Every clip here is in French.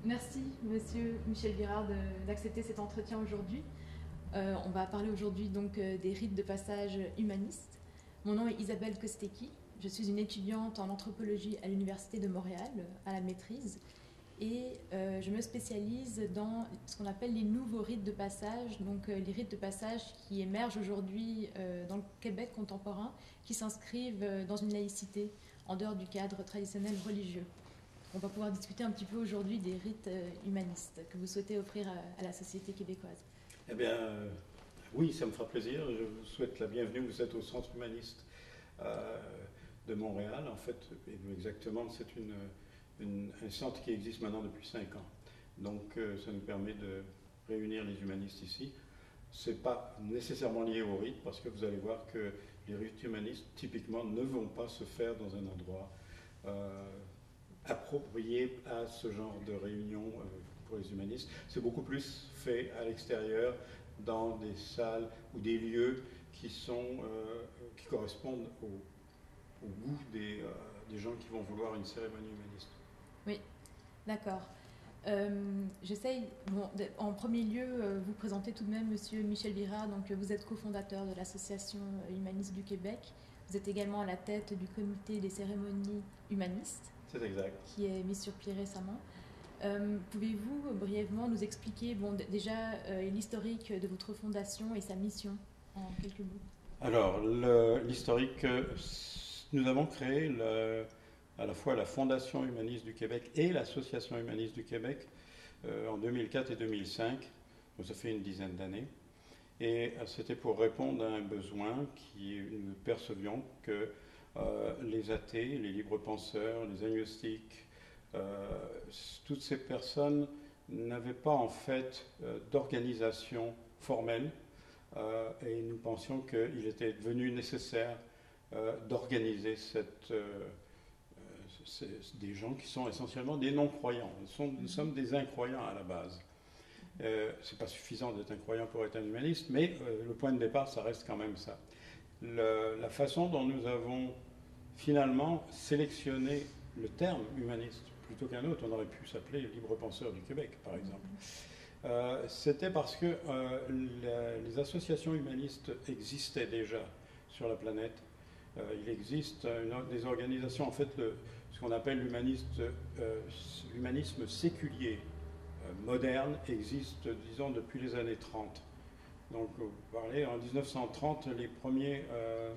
Merci, monsieur Michel Girard, d'accepter cet entretien aujourd'hui. On va parler aujourd'hui donc des rites de passage humanistes. Mon nom est Isabelle Kostecki. Je suis une étudiante en anthropologie à l'Université de Montréal, à la maîtrise. Et je me spécialise dans ce qu'on appelle les nouveaux rites de passage, donc les rites de passage qui émergent aujourd'hui dans le Québec contemporain, qui s'inscrivent dans une laïcité en dehors du cadre traditionnel religieux. On va pouvoir discuter un petit peu aujourd'hui des rites humanistes que vous souhaitez offrir à la société québécoise. Eh bien, oui, ça me fera plaisir. Je vous souhaite la bienvenue. Vous êtes au Centre humaniste euh, de Montréal. En fait, exactement, c'est un centre qui existe maintenant depuis 5 ans. Donc, ça nous permet de réunir les humanistes ici. Ce n'est pas nécessairement lié au rite, parce que vous allez voir que les rites humanistes, typiquement, ne vont pas se faire dans un endroit approprié à ce genre de réunion pour les humanistes. C'est beaucoup plus fait à l'extérieur, dans des salles ou des lieux qui correspondent au goût des gens qui vont vouloir une cérémonie humaniste. Oui, d'accord. J'essaye, en premier lieu, vous présenter tout de même Monsieur Michel Girard. Donc, vous êtes cofondateur de l'Association humaniste du Québec. Vous êtes également à la tête du comité des cérémonies humanistes. C'est exact. Qui est mis sur pied récemment. Pouvez-vous brièvement nous expliquer déjà l'historique de votre fondation et sa mission en quelques mots? Alors, l'historique, nous avons créé à la fois la Fondation humaniste du Québec et l'Association humaniste du Québec en 2004 et 2005, donc ça fait une dizaine d'années. Et c'était pour répondre à un besoin qui nous percevions que les athées, les libres penseurs, les agnostiques, toutes ces personnes n'avaient pas en fait d'organisation formelle et nous pensions qu'il était devenu nécessaire d'organiser des gens qui sont essentiellement des non-croyants. Nous sommes des incroyants à la base. C'est pas suffisant d'être un croyant pour être un humaniste, mais le point de départ, ça reste quand même ça. La façon dont nous avons finalement sélectionné le terme humaniste plutôt qu'un autre, on aurait pu s'appeler libre penseur du Québec, par exemple. C'était parce que les associations humanistes existaient déjà sur la planète. Il existe des organisations, en fait, ce qu'on appelle l'humanisme séculier moderne existe, disons, depuis les années 30. Donc, vous parlez, en 1930, les premiers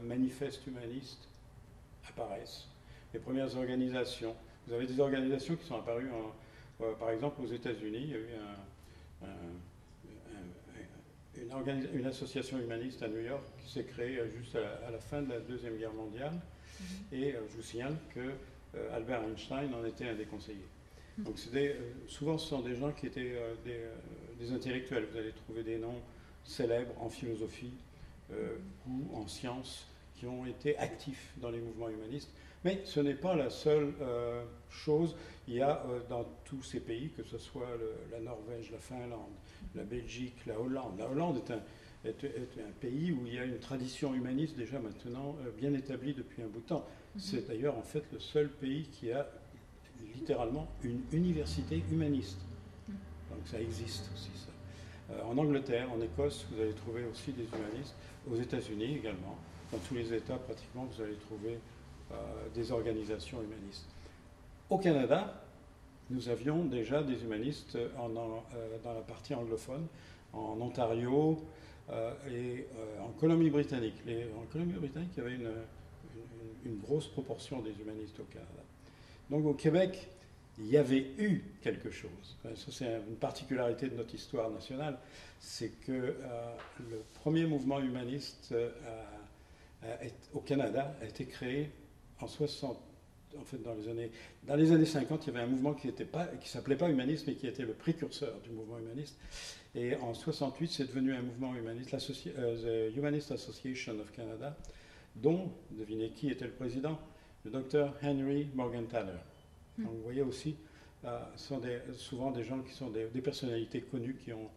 manifestes humanistes apparaissent, les premières organisations. Vous avez des organisations qui sont apparues, par exemple, aux États-Unis. Il y a eu une association humaniste à New York qui s'est créée juste à la fin de la Deuxième Guerre mondiale. Et je vous signale que Albert Einstein en était un des conseillers. Donc souvent ce sont des gens qui étaient des intellectuels. Vous allez trouver des noms célèbres en philosophie ou en sciences qui ont été actifs dans les mouvements humanistes. Mais ce n'est pas la seule chose. Il y a dans tous ces pays, que ce soit la Norvège, la Finlande, la Belgique, la Hollande. La Hollande est un pays où il y a une tradition humaniste déjà maintenant bien établie depuis un bout de temps. C'est d'ailleurs en fait le seul pays qui a littéralement une université humaniste. Donc ça existe aussi ça. En Angleterre, en Écosse, vous allez trouver aussi des humanistes. Aux États-Unis également. Dans tous les États pratiquement, vous allez trouver des organisations humanistes. Au Canada, nous avions déjà des humanistes dans la partie anglophone, en Ontario et en Colombie-Britannique. En Colombie-Britannique, il y avait une grosse proportion des humanistes au Canada. Donc au Québec, il y avait eu quelque chose. Ça, c'est une particularité de notre histoire nationale, c'est que le premier mouvement humaniste au Canada a été créé en 60. En fait, dans les années 50, il y avait un mouvement qui s'appelait pas humanisme, mais qui était le précurseur du mouvement humaniste. Et en 68, c'est devenu un mouvement humaniste, the Humanist Association of Canada, dont, devinez qui était le président, le docteur Henry Morgentaler. Donc, vous voyez aussi, ce sont souvent des gens qui sont des personnalités connues qui ont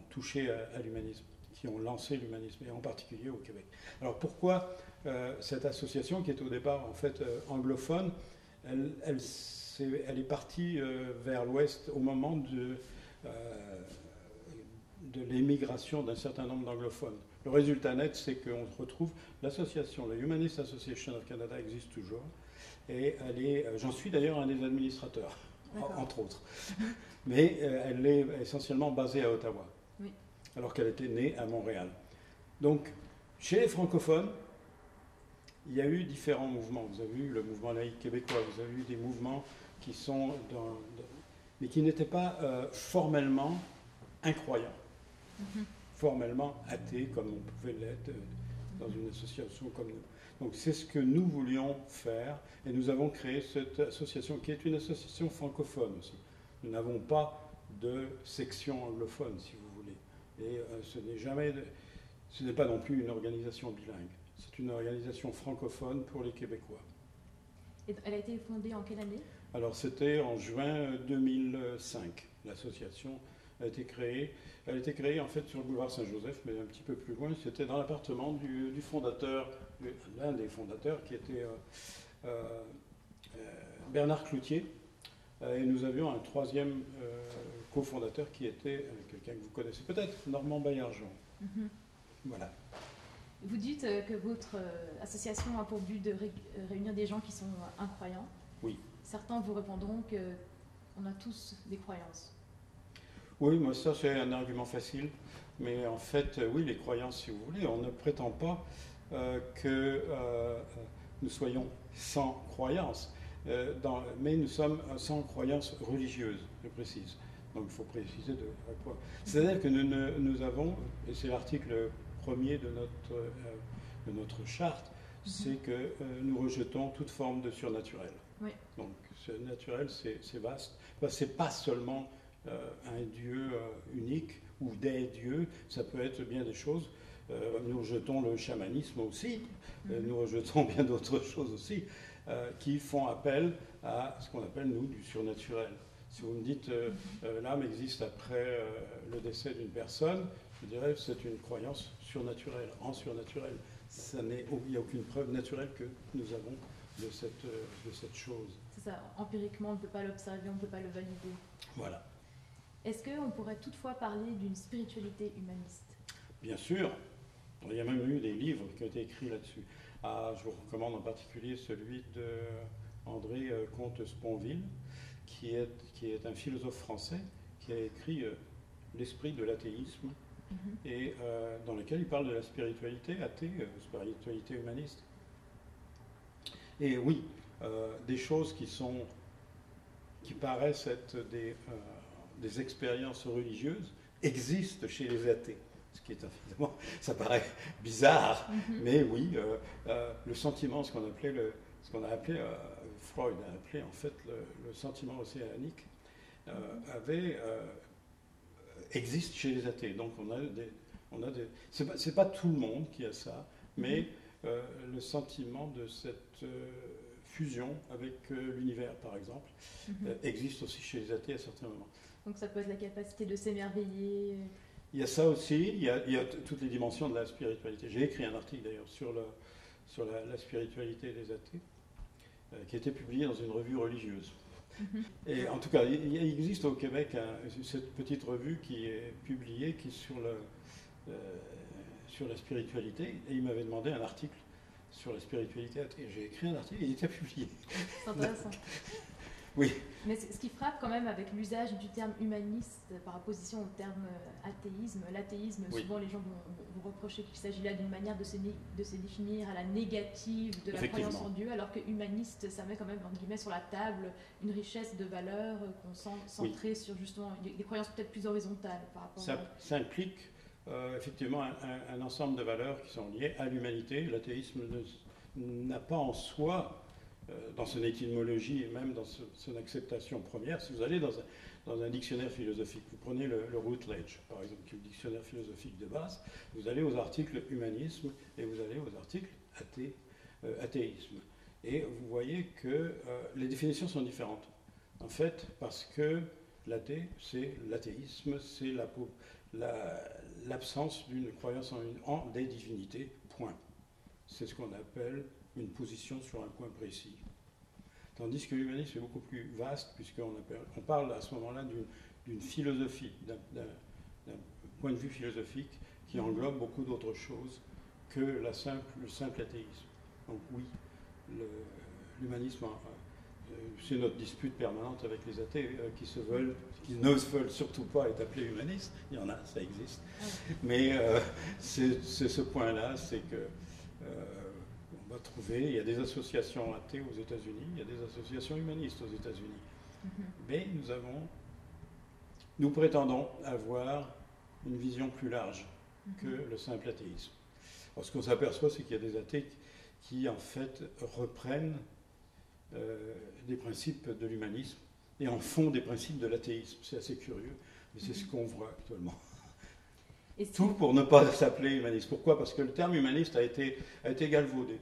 touché à l'humanisme, qui ont lancé l'humanisme, et en particulier au Québec. Alors pourquoi cette association, qui est au départ en fait anglophone, elle elle est partie vers l'ouest au moment de l'émigration d'un certain nombre d'anglophones. Le résultat net, c'est qu'on retrouve l'association, la Humanist Association of Canada existe toujours, et j'en suis d'ailleurs un des administrateurs, entre autres. Mais elle est essentiellement basée à Ottawa, oui, alors qu'elle était née à Montréal. Donc, chez les francophones, il y a eu différents mouvements. Vous avez eu le mouvement laïque québécois, vous avez eu des mouvements qui sont mais qui n'étaient pas formellement incroyants, formellement athées, comme on pouvait l'être dans une association comme nous. Donc c'est ce que nous voulions faire, et nous avons créé cette association, qui est une association francophone aussi. Nous n'avons pas de section anglophone, si vous voulez. Et ce n'est pas non plus une organisation bilingue. C'est une organisation francophone pour les Québécois. Et elle a été fondée en quelle année? Alors c'était en juin 2005. L'association a été créée. Elle a été créée en fait sur le boulevard Saint-Joseph, mais un petit peu plus loin. C'était dans l'appartement du fondateur, l'un des fondateurs, qui était Bernard Cloutier. Et nous avions un troisième cofondateur qui était quelqu'un que vous connaissez peut-être, Normand Baillargeon. Voilà. Vous dites que votre association a pour but de réunir des gens qui sont incroyants. Oui. Certains vous répondront qu'on a tous des croyances. Oui, moi ça c'est un argument facile. Mais en fait, oui, les croyances, si vous voulez, on ne prétend pas que nous soyons sans croyances. Mais nous sommes sans croyances religieuses, je précise. Donc il faut préciser à quoi. C'est-à-dire que nous avons, et c'est l'article premier de notre charte, c'est que nous rejetons toute forme de surnaturel. Oui. Donc ce naturel, c'est vaste. Enfin, c'est pas seulement un Dieu unique ou des dieux, ça peut être bien des choses. Nous rejetons le chamanisme aussi, nous rejetons bien d'autres choses aussi, qui font appel à ce qu'on appelle, nous, du surnaturel. Si vous me dites l'âme existe après le décès d'une personne, je dirais que c'est une croyance surnaturelle, en surnaturel. Il n'y a aucune preuve naturelle que nous avons de cette chose. C'est ça, empiriquement on ne peut pas l'observer, on ne peut pas le valider. Voilà. Est-ce qu'on pourrait toutefois parler d'une spiritualité humaniste? Bien sûr. Il y a même eu des livres qui ont été écrits là-dessus. Je vous recommande en particulier celui d'André Comte-Sponville, qui est un philosophe français qui a écrit L'esprit de l'athéisme, et dans lequel il parle de la spiritualité athée, spiritualité humaniste. Et oui, des choses qui paraissent être des expériences religieuses existent chez les athées. Ce qui est évidemment, ça paraît bizarre, mais oui, le sentiment, ce qu'on a appelé, Freud a appelé en fait le sentiment océanique, existe chez les athées. Donc c'est pas tout le monde qui a ça, mais le sentiment de cette fusion avec l'univers, par exemple, existe aussi chez les athées à certains moments. Donc ça peut être la capacité de s'émerveiller. Il y a ça aussi, il y a toutes les dimensions de la spiritualité. J'ai écrit un article d'ailleurs sur la spiritualité des athées, qui a été publié dans une revue religieuse. Et en tout cas, il existe au Québec cette petite revue qui est publiée, qui est sur la spiritualité, et il m'avait demandé un article sur la spiritualité athée. J'ai écrit un article et il était publié. C'est intéressant. Oui. Mais ce qui frappe quand même avec l'usage du terme humaniste par opposition au terme athéisme, l'athéisme, oui. Souvent les gens vont vous reprocher qu'il s'agit là d'une manière de se définir à la négative de la croyance en Dieu, alors que humaniste, ça met quand même, entre guillemets, sur la table une richesse de valeurs qu'on sent centrée sur justement des croyances peut-être plus horizontales par rapport ça implique effectivement un ensemble de valeurs qui sont liées à l'humanité. L'athéisme n'a pas en soi, dans son étymologie et même dans son acceptation première, si vous allez dans un dictionnaire philosophique, vous prenez le Routledge, par exemple, qui est le dictionnaire philosophique de base, vous allez aux articles humanisme et vous allez aux articles athéisme. Et vous voyez que les définitions sont différentes. En fait, parce que l'athéisme, c'est l'absence d'une croyance en des divinités, point. C'est ce qu'on appelle une position sur un point précis. Tandis que l'humanisme est beaucoup plus vaste, puisqu'on parle à ce moment-là d'une philosophie, d'un point de vue philosophique qui englobe beaucoup d'autres choses que le simple athéisme. Donc oui, l'humanisme, c'est notre dispute permanente avec les athées qui ne veulent surtout pas être appelés humanistes. Il y en a, ça existe. Mais c'est ce point-là, c'est que on va trouver, il y a des associations athées aux États-Unis, il y a des associations humanistes aux États-Unis. Mais nous prétendons avoir une vision plus large que le simple athéisme. Alors, ce qu'on s'aperçoit, c'est qu'il y a des athées qui, en fait, reprennent des principes de l'humanisme et en font des principes de l'athéisme. C'est assez curieux, mais c'est ce qu'on voit actuellement. Tout pour ne pas s'appeler humaniste. Pourquoi? Parce que le terme humaniste a été galvaudé,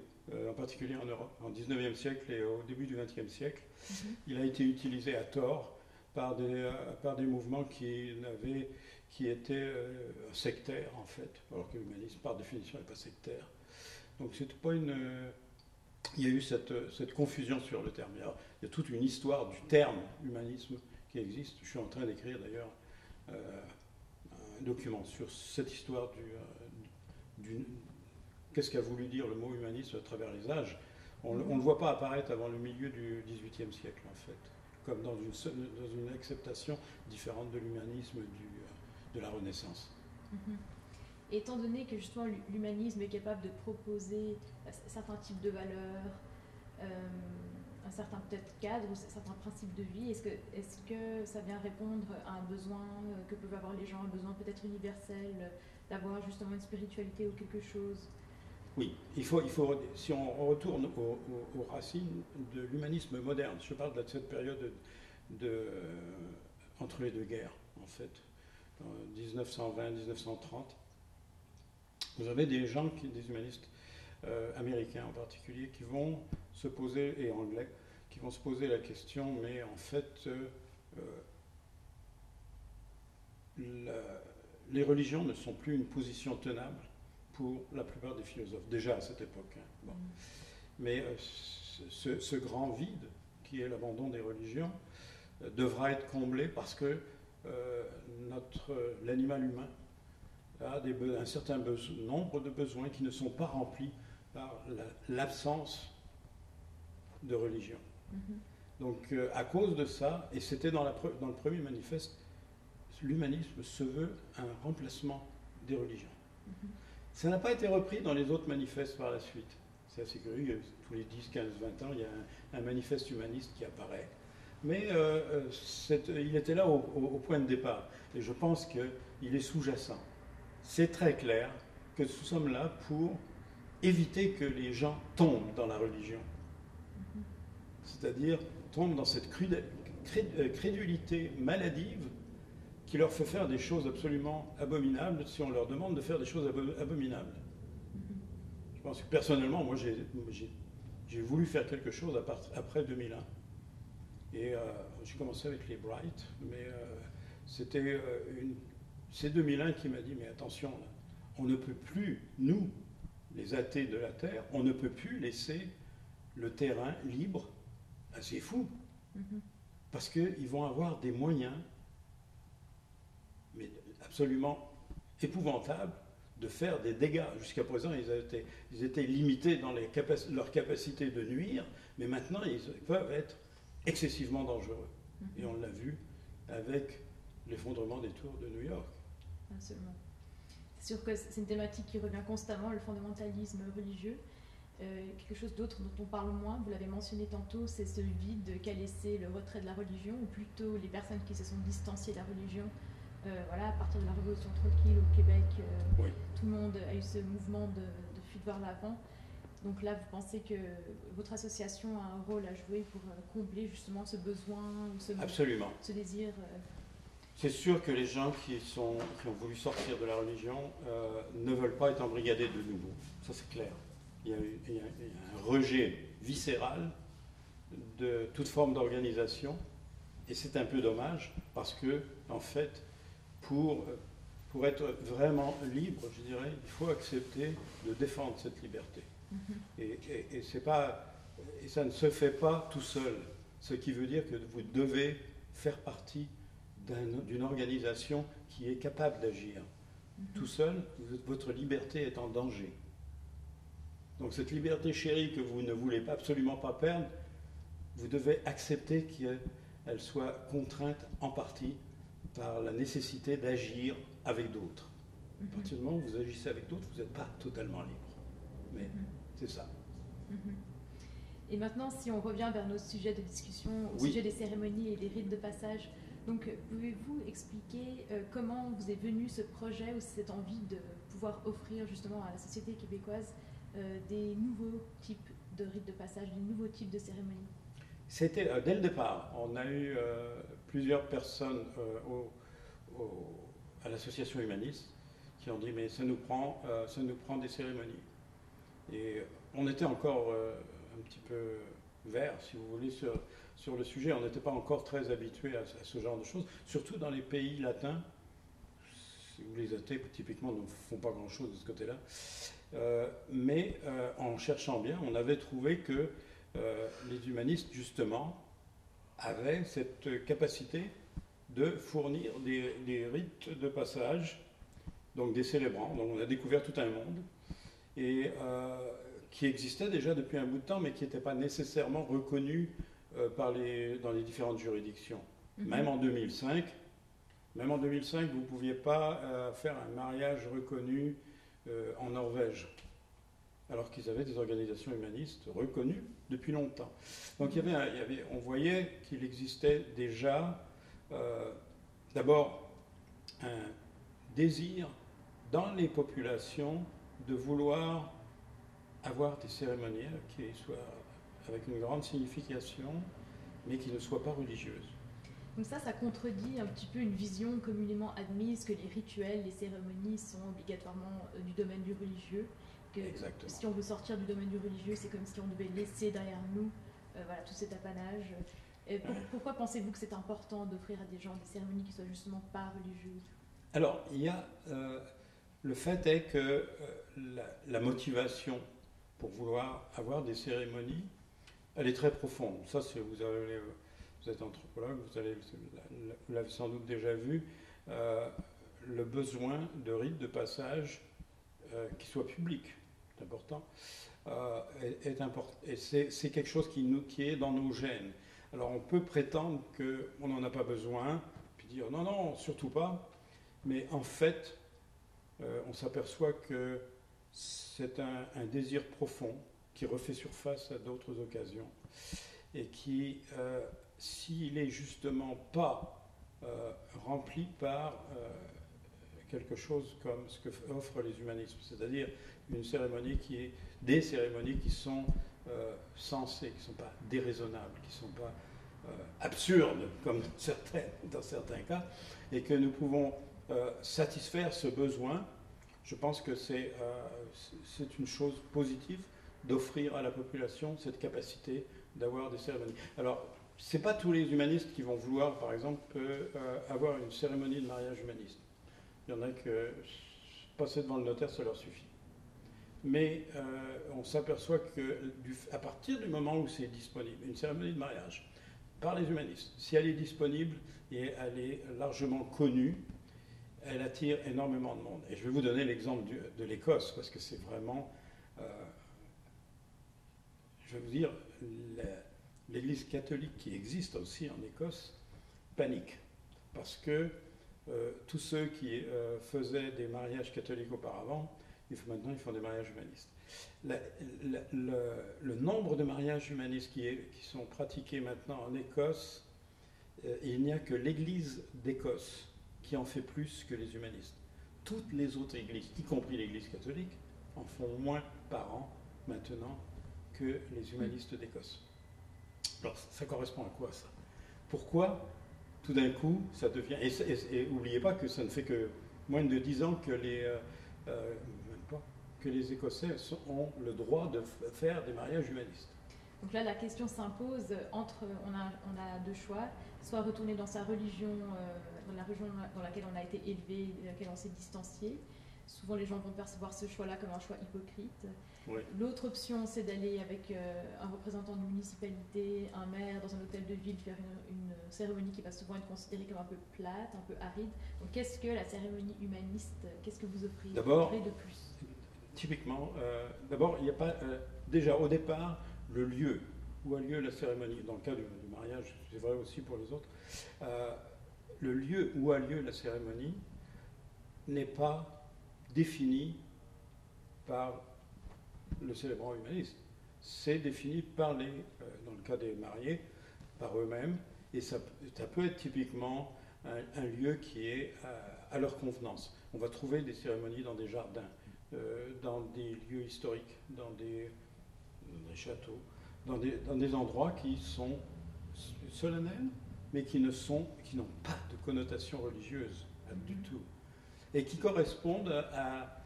en particulier en Europe, en 19e siècle et au début du 20e siècle. Il a été utilisé à tort par des mouvements qui étaient sectaires, en fait, alors que l'humanisme, par définition, n'est pas sectaire. Donc, c'est pas il y a eu cette confusion sur le terme. Il y a toute une histoire du terme humanisme qui existe. Je suis en train d'écrire, d'ailleurs, un document sur cette histoire qu'est-ce qu'a voulu dire le mot humanisme à travers les âges. On ne le voit pas apparaître avant le milieu du XVIIIe siècle, en fait, comme dans une acceptation différente de l'humanisme de la Renaissance. Et étant donné que justement l'humanisme est capable de proposer certains types de valeurs, un certain peut-être cadre ou certains principes de vie, est-ce que ça vient répondre à un besoin que peuvent avoir les gens, un besoin peut-être universel, d'avoir justement une spiritualité ou quelque chose? Oui, il faut si on retourne aux racines de l'humanisme moderne, je parle de cette période entre les deux guerres, en fait, 1920-1930, vous avez des gens, des humanistes américains en particulier, qui vont se poser, et anglais, qui vont se poser la question, mais en fait, les religions ne sont plus une position tenable pour la plupart des philosophes, déjà à cette époque. Bon. Mais ce grand vide, qui est l'abandon des religions, devra être comblé parce que l'animal humain a un certain nombre de besoins qui ne sont pas remplis par l'absence de religion. Donc, à cause de ça, et c'était dans le premier manifeste, l'humanisme se veut un remplacement des religions. Ça n'a pas été repris dans les autres manifestes par la suite. C'est assez curieux, tous les 10, 15, 20 ans, il y a un manifeste humaniste qui apparaît. Mais il était là au point de départ. Et je pense qu'il est sous-jacent. C'est très clair que nous sommes là pour éviter que les gens tombent dans la religion. C'est-à-dire tombent dans cette crédulité maladive qui leur fait faire des choses absolument abominables si on leur demande de faire des choses abominables. Je pense que personnellement, moi j'ai voulu faire quelque chose après 2001. Et j'ai commencé avec les Bright, mais c'est 2001 qui m'a dit, mais attention, là, on ne peut plus, nous, les athées de la Terre, on ne peut plus laisser le terrain libre à ces fous. Parce qu'ils vont avoir des moyens, mais absolument épouvantables, de faire des dégâts. Jusqu'à présent, ils étaient limités dans leur capacité de nuire, mais maintenant, ils peuvent être excessivement dangereux. Et on l'a vu avec l'effondrement des tours de New York. Absolument. C'est sûr que c'est une thématique qui revient constamment, le fondamentalisme religieux. Quelque chose d'autre dont on parle moins, vous l'avez mentionné tantôt, c'est ce vide qu'a laissé le retrait de la religion, ou plutôt les personnes qui se sont distanciées de la religion. Voilà, à partir de la Révolution tranquille au Québec, oui. Tout le monde a eu ce mouvement de fuite vers l'avant. Donc là, vous pensez que votre association a un rôle à jouer pour combler justement ce besoin, ou Absolument. Ce désir C'est sûr que les gens qui ont voulu sortir de la religion ne veulent pas être embrigadés de nouveau. Ça, c'est clair. Il y a un rejet viscéral de toute forme d'organisation. Et c'est un peu dommage parce que, en fait, pour être vraiment libre, je dirais, il faut accepter de défendre cette liberté. Et c'est pas Et ça ne se fait pas tout seul. Ce qui veut dire que vous devez faire partie d'une organisation qui est capable d'agir. Tout seul, votre liberté est en danger. Donc cette liberté chérie que vous ne voulez absolument pas perdre, vous devez accepter qu'elle soit contrainte en partie par la nécessité d'agir avec d'autres. À partir du moment où vous agissez avec d'autres, vous n'êtes pas totalement libre. Mais c'est ça. Et maintenant, si on revient vers nos sujets de discussion, au sujet des cérémonies et des rites de passage, donc pouvez-vous expliquer comment vous est venu ce projet ou cette envie de pouvoir offrir justement à la société québécoise des nouveaux types de rites de passage, des nouveaux types de cérémonies? C'était dès le départ. On a eu plusieurs personnes à l'association humaniste qui ont dit mais ça nous prend des cérémonies. Et on était encore un petit peu vert, si vous voulez, sur le sujet. On n'était pas encore très habitué à ce genre de choses, surtout dans les pays latins, où les athées, typiquement, ne font pas grand-chose de ce côté-là. Mais en cherchant bien, on avait trouvé que les humanistes, justement, avaient cette capacité de fournir des rites de passage, donc des célébrants. Donc on a découvert tout un monde, et qui existait déjà depuis un bout de temps, mais qui n'était pas nécessairement reconnu dans les différentes juridictions. Même en 2005, vous ne pouviez pas faire un mariage reconnu en Norvège, alors qu'ils avaient des organisations humanistes reconnues depuis longtemps. Donc on voyait qu'il existait déjà d'abord un désir dans les populations de vouloir avoir des cérémoniels qui soient avec une grande signification, mais qui ne soient pas religieuses. Donc ça contredit un petit peu une vision communément admise que les rituels, les cérémonies sont obligatoirement du domaine du religieux. Que Exactement. Si on veut sortir du domaine du religieux, c'est comme si on devait laisser derrière nous tout cet apanage. Pourquoi pensez-vous que c'est important d'offrir à des gens des cérémonies qui soient justement pas religieuses? Alors, le fait est que la motivation pour vouloir avoir des cérémonies, elle est très profonde. Ça, vous êtes anthropologue, vous l'avez sans doute déjà vu, le besoin de rites de passage qui soient publics, c'est important, est important. Et c'est quelque chose qui est dans nos gènes. Alors on peut prétendre qu'on n'en a pas besoin, puis dire non, non, surtout pas, mais en fait, on s'aperçoit que c'est un désir profond qui refait surface à d'autres occasions et qui, s'il est justement pas rempli par quelque chose comme ce que offrent les humanismes, c'est-à-dire des cérémonies qui sont sensées, qui ne sont pas déraisonnables, qui ne sont pas absurdes comme dans certains cas, et que nous pouvons satisfaire ce besoin. Je pense que c'est une chose positive d'offrir à la population cette capacité d'avoir des cérémonies. Alors, ce n'est pas tous les humanistes qui vont vouloir, par exemple, avoir une cérémonie de mariage humaniste. Il y en a que passer devant le notaire, ça leur suffit. Mais on s'aperçoit qu'à partir du moment où c'est disponible, une cérémonie de mariage, par les humanistes, si elle est disponible et elle est largement connue, elle attire énormément de monde. Et je vais vous donner l'exemple de l'Écosse, parce que c'est vraiment... je vais vous dire, l'Église catholique qui existe aussi en Écosse panique. Parce que tous ceux qui faisaient des mariages catholiques auparavant, maintenant ils font des mariages humanistes. Le nombre de mariages humanistes qui sont pratiqués maintenant en Écosse, il n'y a que l'Église d'Écosse qui en fait plus que les humanistes. Toutes les autres églises, y compris l'Église catholique, en font moins par an maintenant que les humanistes d'Écosse. Alors ça correspond à quoi ça? Pourquoi tout d'un coup ça devient... Et n'oubliez pas que ça ne fait que moins de 10 ans que les Écossais ont le droit de faire des mariages humanistes. Donc là, la question s'impose on a deux choix, soit retourner dans sa religion, dans la religion dans laquelle on a été élevé, de laquelle on s'est distancié, souvent les gens vont percevoir ce choix-là comme un choix hypocrite. Oui. L'autre option, c'est d'aller avec un représentant d'une municipalité, un maire dans un hôtel de ville, faire une cérémonie qui va souvent être considérée comme un peu plate, un peu aride. Donc qu'est-ce que la cérémonie humaniste, qu'est-ce que vous offrez de plus? Typiquement, d'abord, il n'y a pas, déjà au départ, le lieu où a lieu la cérémonie. Dans le cas du mariage, c'est vrai aussi pour les autres, le lieu où a lieu la cérémonie n'est pas défini par le célébrant humaniste. C'est défini par dans le cas des mariés, par eux-mêmes, et ça peut être typiquement un lieu qui est à leur convenance. On va trouver des cérémonies dans des jardins, dans des lieux historiques, dans des châteaux, dans des endroits qui sont solennels, mais qui n'ont pas de connotation religieuse du tout, et qui correspondent à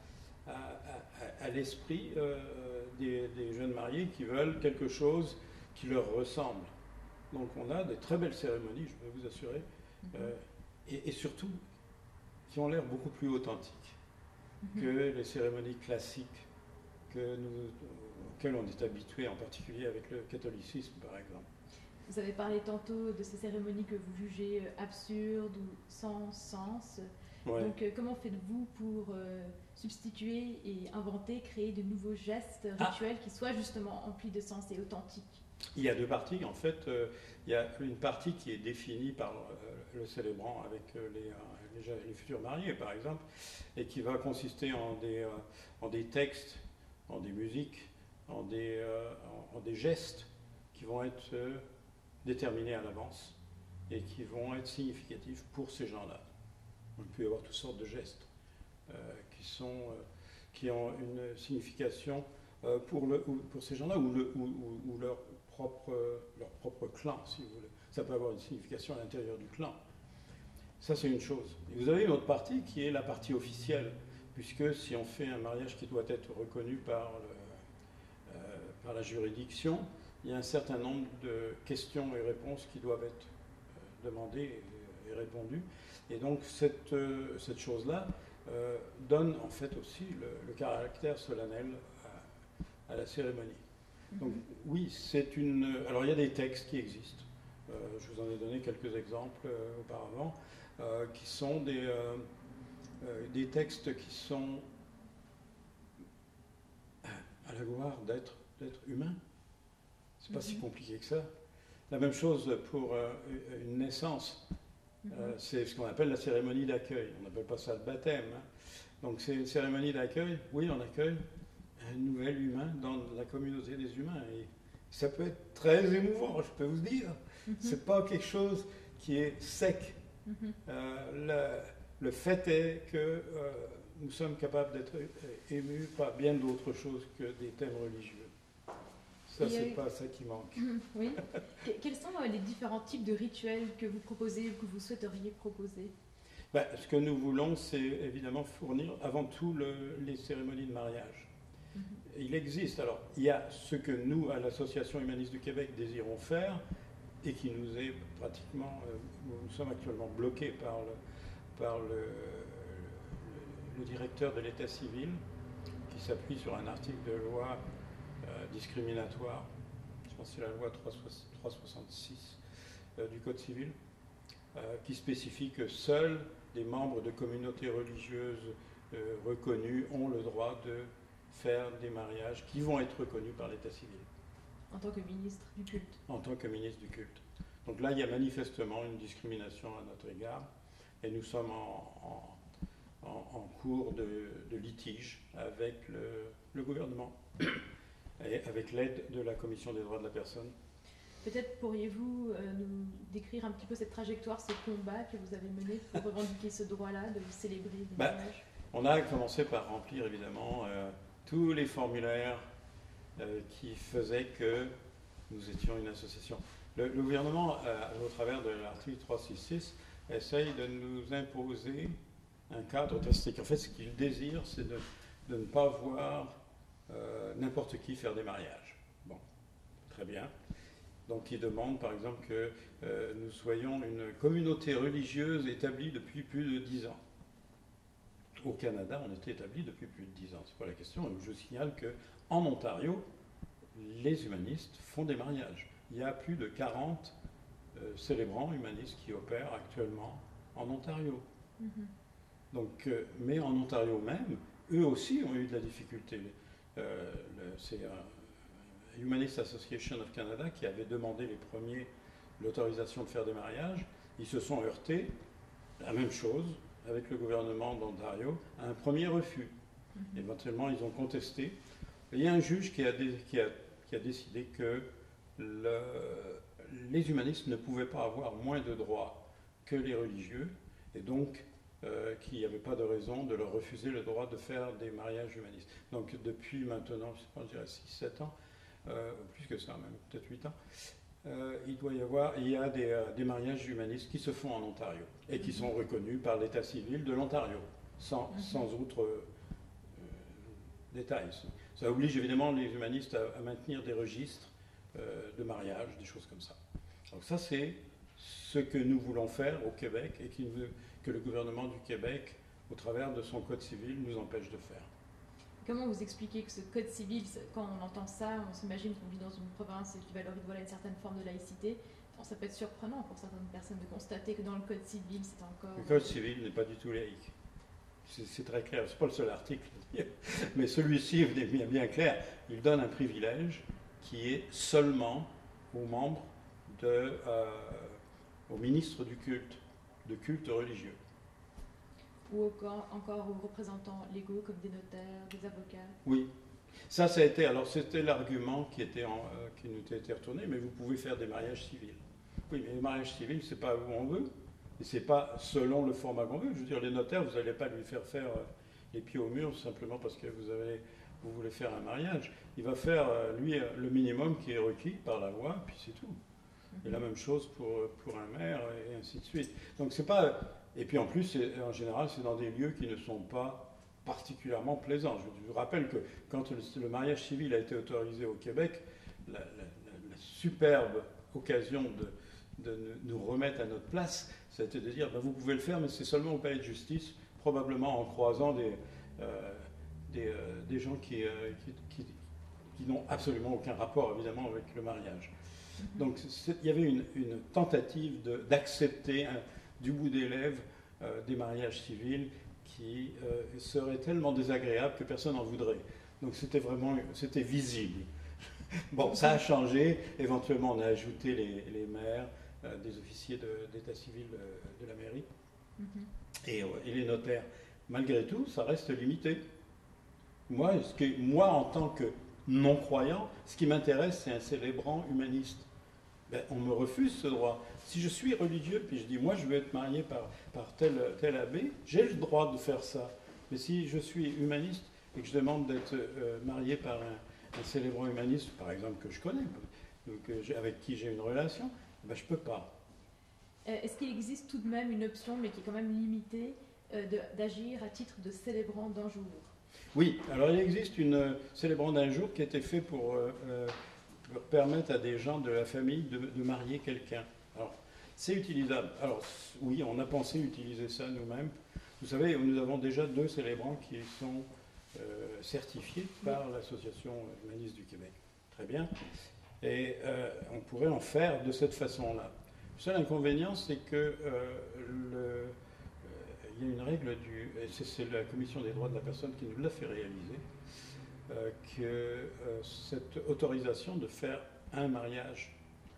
l'esprit des jeunes mariés qui veulent quelque chose qui leur ressemble. Donc on a de très belles cérémonies, je peux vous assurer, et surtout qui ont l'air beaucoup plus authentiques que les cérémonies classiques auxquelles on est habitué, en particulier avec le catholicisme par exemple. Vous avez parlé tantôt de ces cérémonies que vous jugez absurdes ou sans sens. Ouais. Donc comment faites-vous pour substituer et inventer, créer de nouveaux gestes rituels qui soient justement emplis de sens et authentiques? Il y a deux parties. En fait, il y a une partie qui est définie par le célébrant avec les futurs mariés, par exemple, et qui va consister en des textes, en des musiques, en des gestes qui vont être déterminés à l'avance et qui vont être significatifs pour ces gens-là. Il peut y avoir toutes sortes de gestes qui ont une signification pour ces gens-là ou leur propre clan, si vous voulez. Ça peut avoir une signification à l'intérieur du clan. Ça, c'est une chose. Et vous avez une autre partie qui est la partie officielle, puisque si on fait un mariage qui doit être reconnu par la juridiction, il y a un certain nombre de questions et réponses qui doivent être demandées et répondues. Et donc, cette chose-là donne en fait aussi le caractère solennel à la cérémonie. Donc oui, c'est une... Alors il y a des textes qui existent, je vous en ai donné quelques exemples auparavant, qui sont des textes qui sont à la gloire d'être humain. C'est pas si compliqué que ça. La même chose pour une naissance, c'est ce qu'on appelle la cérémonie d'accueil. On n'appelle pas ça le baptême. Hein. Donc c'est une cérémonie d'accueil, oui on accueille un nouvel humain dans la communauté des humains. Et ça peut être très émouvant, je peux vous dire. C'est pas quelque chose qui est sec. Le fait est que nous sommes capables d'être émus par bien d'autres choses que des thèmes religieux. Ça, c'est pas ça qui manque. Oui. Quels sont les différents types de rituels que vous proposez ou que vous souhaiteriez proposer? Ce que nous voulons, c'est évidemment fournir avant tout les cérémonies de mariage. Il existe, alors il y a ce que nous, à l'Association humaniste du Québec, désirons faire et qui nous est pratiquement, nous sommes actuellement bloqués par le directeur de l'État civil qui s'appuie sur un article de loi discriminatoire, je pense que c'est la loi 366 du Code civil, qui spécifie que seuls des membres de communautés religieuses reconnues ont le droit de faire des mariages qui vont être reconnus par l'État civil. En tant que ministre du culte. En tant que ministre du culte. Donc là, il y a manifestement une discrimination à notre égard et nous sommes en cours de litige avec le gouvernement et avec l'aide de la Commission des droits de la personne. Peut-être pourriez-vous nous décrire un petit peu cette trajectoire, ce combat que vous avez mené pour revendiquer ce droit-là de célébrer des mariages? On a commencé par remplir évidemment tous les formulaires qui faisaient que nous étions une association. Le gouvernement, au travers de l'article 366, essaye de nous imposer un cadre drastique. En fait, ce qu'il désire, c'est de ne pas voir n'importe qui faire des mariages. Bon, très bien. Donc il demande par exemple que nous soyons une communauté religieuse établie depuis plus de 10 ans. au Canada, on était établi depuis plus de 10 ans. C'est pas la question. Je vous signale qu'en Ontario, les humanistes font des mariages. Il y a plus de 40 célébrants humanistes qui opèrent actuellement en Ontario. Donc, mais en Ontario même, eux aussi ont eu de la difficulté. C'est Humanist Association of Canada qui avait demandé les premiers l'autorisation de faire des mariages. Ils se sont heurtés, la même chose, avec le gouvernement d'Ontario, à un premier refus. Éventuellement, ils ont contesté. Et il y a un juge qui a décidé que les humanistes ne pouvaient pas avoir moins de droits que les religieux, et donc qu'il n'y avait pas de raison de leur refuser le droit de faire des mariages humanistes. Donc depuis maintenant, je sais pas, je dirais 6-7 ans, plus que ça même, peut-être 8 ans, il y a des mariages humanistes qui se font en Ontario et qui sont reconnus par l'État civil de l'Ontario, sans autre détail. Ça oblige évidemment les humanistes à maintenir des registres de mariage, des choses comme ça. Donc ça, c'est ce que nous voulons faire au Québec et que le gouvernement du Québec, au travers de son code civil, nous empêche de faire. Comment vous expliquez que ce code civil, quand on entend ça, on s'imagine qu'on vit dans une province qui valorise une certaine forme de laïcité. Bon, ça peut être surprenant pour certaines personnes de constater que dans le code civil, c'est encore... Le code civil n'est pas du tout laïque. C'est très clair. Ce n'est pas le seul article, mais celui-ci est bien clair. Il donne un privilège qui est seulement aux membres, aux ministres du culte, de culte religieux. Ou encore aux représentants légaux comme des notaires, des avocats. Oui, ça a été. Alors c'était l'argument qui nous était retourné, mais vous pouvez faire des mariages civils. Oui, mais les mariages civils, c'est pas où on veut, et c'est pas selon le format qu'on veut. Je veux dire, les notaires, vous n'allez pas lui faire les pieds au mur simplement parce que vous voulez faire un mariage. Il va faire lui le minimum qui est requis par la loi, puis c'est tout. Et la même chose pour un maire et ainsi de suite. Donc c'est pas. Et puis en plus, en général, c'est dans des lieux qui ne sont pas particulièrement plaisants. Je vous rappelle que quand le mariage civil a été autorisé au Québec, la superbe occasion de nous remettre à notre place, ça a été de dire, ben, vous pouvez le faire, mais c'est seulement au palais de justice, probablement en croisant des gens qui n'ont absolument aucun rapport, évidemment, avec le mariage. Donc il y avait une tentative d'accepter du bout des lèvres des mariages civils qui seraient tellement désagréables que personne n'en voudrait. Donc c'était visible. Bon, ça a changé. Éventuellement, on a ajouté les maires, des officiers d'état civil de la mairie et les notaires. Malgré tout, ça reste limité. Moi, en tant que non-croyant, ce qui m'intéresse, c'est un célébrant humaniste. Ben, on me refuse ce droit. Si je suis religieux, puis je dis, moi, je veux être marié par tel abbé, j'ai le droit de faire ça. Mais si je suis humaniste et que je demande d'être marié par un célébrant humaniste, par exemple, que je connais, avec qui j'ai une relation, ben, je ne peux pas. Est-ce qu'il existe tout de même une option, mais qui est quand même limitée, d'agir à titre de célébrant d'un jour? Oui, alors il existe une célébrant d'un jour qui a été fait pour permettre à des gens de la famille de marier quelqu'un. Alors, c'est utilisable. Alors, oui, on a pensé utiliser ça nous-mêmes. Vous savez, nous avons déjà 2 célébrants qui sont certifiés par l'Association humaniste du Québec. Très bien. Et on pourrait en faire de cette façon-là. Le seul inconvénient, c'est que il y a une règle c'est la Commission des droits de la personne qui nous l'a fait réaliser, que cette autorisation de faire un mariage,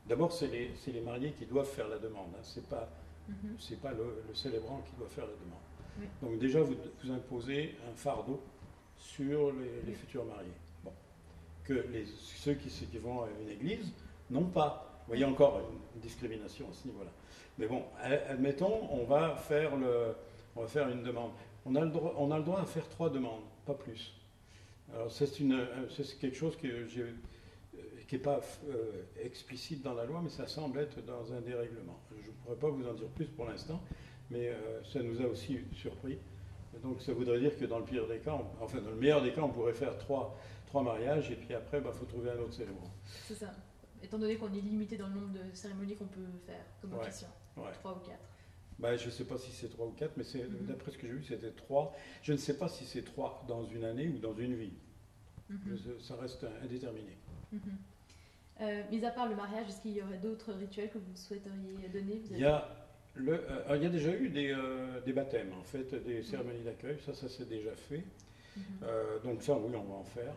d'abord c'est les mariés qui doivent faire la demande, hein, c'est pas le célébrant qui doit faire la demande. Oui. Donc déjà vous imposez un fardeau sur les futurs mariés. Bon. Que ceux qui vont à une église n'ont pas. Vous voyez encore une discrimination à ce niveau-là. Mais bon, admettons, on va faire une demande. On a le droit à faire 3 demandes, pas plus. Alors c'est quelque chose qui n'est pas explicite dans la loi, mais ça semble être dans un des règlements. Je ne pourrais pas vous en dire plus pour l'instant, mais ça nous a aussi surpris. Donc ça voudrait dire que dans le pire des cas, dans le meilleur des cas, on pourrait faire 3 mariages, et puis après, faut trouver un autre célébrant. C'est ça. Étant donné qu'on est limité dans le nombre de cérémonies qu'on peut faire comme officiant, 3 ou 4. Bah, je ne sais pas si c'est 3 ou 4, mais Mhm. d'après ce que j'ai vu, c'était 3. Je ne sais pas si c'est 3 dans une année ou dans une vie. Mhm. Ça reste indéterminé. Mhm. Mis à part le mariage, est-ce qu'il y aurait d'autres rituels que vous souhaiteriez donner? Il y a, il y a déjà eu des baptêmes, en fait, des cérémonies d'accueil. Ça s'est déjà fait. Mhm. Donc ça, oui, on va en faire.